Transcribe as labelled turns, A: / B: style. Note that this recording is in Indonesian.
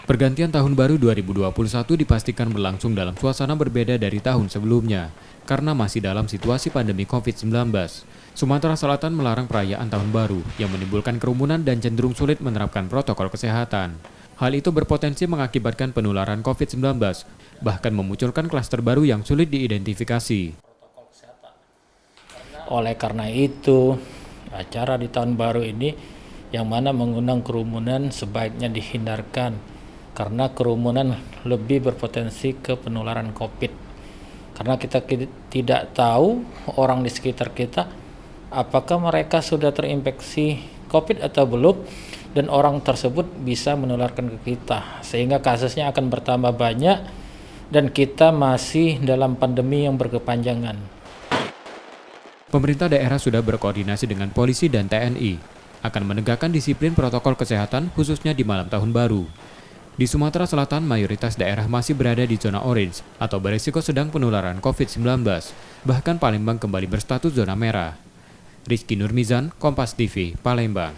A: Pergantian tahun baru 2021 dipastikan berlangsung dalam suasana berbeda dari tahun sebelumnya, karena masih dalam situasi pandemi COVID-19. Sumatera Selatan melarang perayaan tahun baru yang menimbulkan kerumunan dan cenderung sulit menerapkan protokol kesehatan. Hal itu berpotensi mengakibatkan penularan COVID-19, bahkan memunculkan klaster baru yang sulit diidentifikasi.
B: Oleh karena itu, acara di tahun baru ini yang mana mengundang kerumunan sebaiknya dihindarkan karena kerumunan lebih berpotensi ke penularan COVID. Karena kita tidak tahu orang di sekitar kita apakah mereka sudah terinfeksi COVID atau belum, dan orang tersebut bisa menularkan ke kita sehingga kasusnya akan bertambah banyak dan kita masih dalam pandemi yang berkepanjangan.
A: Pemerintah daerah sudah berkoordinasi dengan polisi dan TNI akan menegakkan disiplin protokol kesehatan khususnya di malam tahun baru. Di Sumatera Selatan, mayoritas daerah masih berada di zona orange atau berisiko sedang penularan COVID-19. Bahkan Palembang kembali berstatus zona merah. Rizky Nurmizan, Kompas TV, Palembang.